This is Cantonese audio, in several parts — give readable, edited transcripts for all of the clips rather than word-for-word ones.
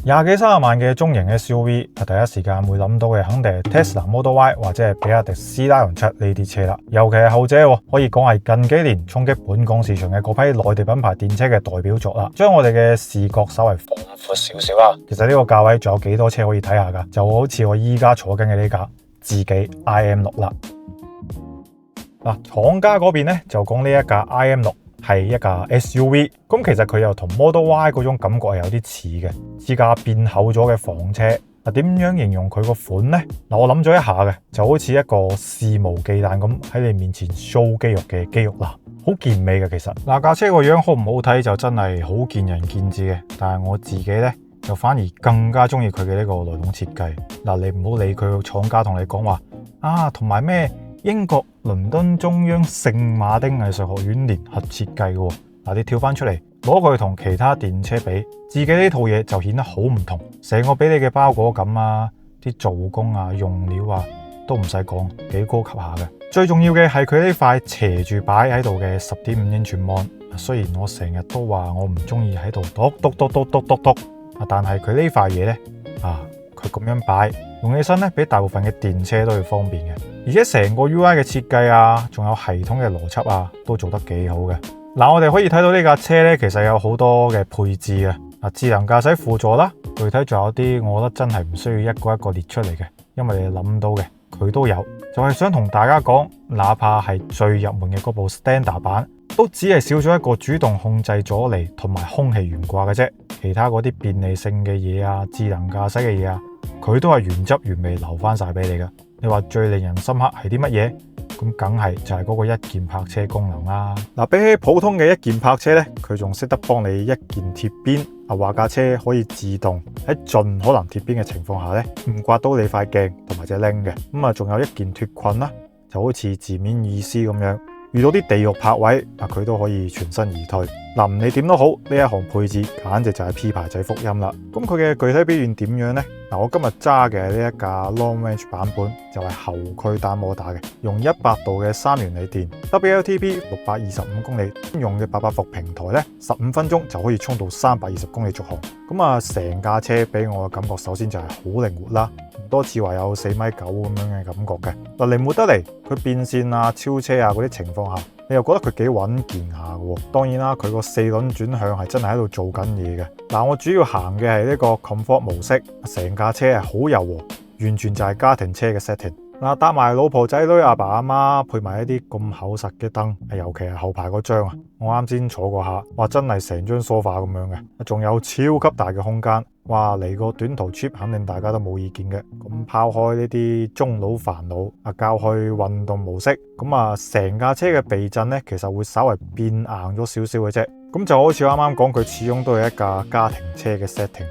20幾30萬嘅中型 SUV，第一時間會諗到嘅肯定係 Tesla Model Y 或者係比亞迪 C-Lion7呢啲車啦。尤其係後者，可以講係近幾年衝擊本港市場嘅嗰批內地品牌電車嘅代表作啦。將我哋嘅視覺稍微放闊少少啦。其實呢個價位仲有幾多車可以睇下㗎？就好似我依家坐緊嘅呢架自己 IM6啦。廠家嗰邊咧就講呢一架 IM6。係一架 SUV， 咁其實佢又同 Model Y 嗰種感覺係有啲似嘅，支架變厚咗嘅房車。點樣形容佢個款呢？我諗咗一下嘅，就好似一個肆無忌憚咁喺你面前 show 肌肉嘅肌肉男，好健美嘅其實。架車個樣好唔好睇就真係好見仁見智嘅，但係我自己呢，就反而更加中意佢嘅呢個內籠設計。你唔好理佢廠家同你講話同埋咩？英國倫敦中央聖馬丁藝術學院聯合設計嘅。你跳翻出嚟攞佢同其他電車比，自己呢套嘢就顯得好唔同。成個俾你嘅包裹感啲做工用料都唔使講，幾高級下嘅。最重要嘅係佢呢塊斜住擺喺度嘅10.5英寸芒。雖然我成日都話我唔中意喺度篤，但係佢呢塊嘢呢，佢咁樣擺用起身呢，比大部分嘅電車都要方便嘅。而且成個 UI 嘅設計仲有系統嘅邏輯都做得幾好嘅。我哋可以睇到呢架車呢，其實有好多嘅配置嘅。智能駕駛輔助啦，具體仲有啲我覺得真係唔需要一個一個列出嚟嘅，因為你諗到嘅佢都有。就係想同大家講，哪怕係最入門嘅嗰部 Standard 版，都只係少咗一個主動控制阻尼同埋空氣懸掛嘅啫。其他嗰啲便利性嘅嘢智能駕駛嘅嘢佢都係原汁原味留翻晒俾你噶。你話最令人深刻係啲乜嘢？咁梗係就係嗰個一鍵泊車功能啦。比起普通嘅一鍵泊車呢，佢仲識得幫你一鍵貼邊，話架車可以自動喺盡可能貼邊嘅情況下呢，唔刮到你塊鏡同埋隻鈴嘅。咁仲有一鍵脫困啦，就好似字面意思咁樣，遇到啲地獄泊位佢都可以全身而退。唔理點都好，呢一項配置簡直就係 P 牌仔福音啦。咁佢嘅具體表現點樣呢？我今日揸嘅呢一架 Long Range 版本就係後驅單摩打嘅，用100度嘅3元鋰電 ，WLTP 625公里，用嘅800伏平台呢，15分鐘就可以衝到320公里續航。咁成架車俾我嘅感覺，首先就係好靈活啦，唔多似話有4.9米咁樣嘅感覺嘅。靈活得嚟，佢變線超車嗰啲情況下，你又覺得佢幾穩健下嘅。當然啦，佢個4輪轉向係真係喺度做緊嘢嘅。我主要行嘅係呢個 Comfort 模式，成架車係好柔和，完全就係家庭車嘅 setting。搭埋老婆仔女阿爸阿媽，配埋一啲咁厚實嘅燈，尤其係後排嗰張我啱先坐過下，哇真係成張梳化咁樣嘅，仲有超級大嘅空間。嚟個短途 trip 肯定大家都冇意見嘅。咁拋開呢啲中老煩惱，較去運動模式，成架車嘅避震呢，其實會稍微變硬咗少少嘅啫。咁就好似啱啱講，佢始終都係一架家庭車嘅 setting。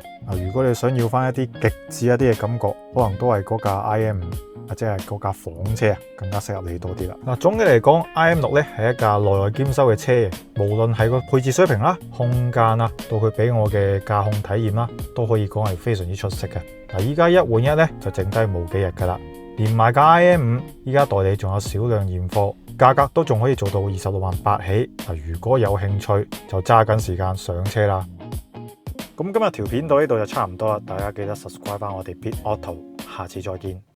如果你想要翻一啲極致一啲嘅感覺，可能都係嗰架 IM5或者係嗰架房車更加適合你多啲啦。總嘅嚟講 ，IM6 咧係一架內外兼修嘅車，無論係個配置水平啦、空間啦，到佢俾我嘅駕控體驗啦，都可以講係非常之出色嘅。依家一換一咧就剩低冇幾日噶啦，連埋架 IM5，依家代理仲有少量現貨，價格都仲可以做到26.8萬起。如果有興趣就揸緊時間上車啦。咁今日條片到呢度就差唔多啦，大家記得 subscribe 翻我哋 Bitauto，下次再見。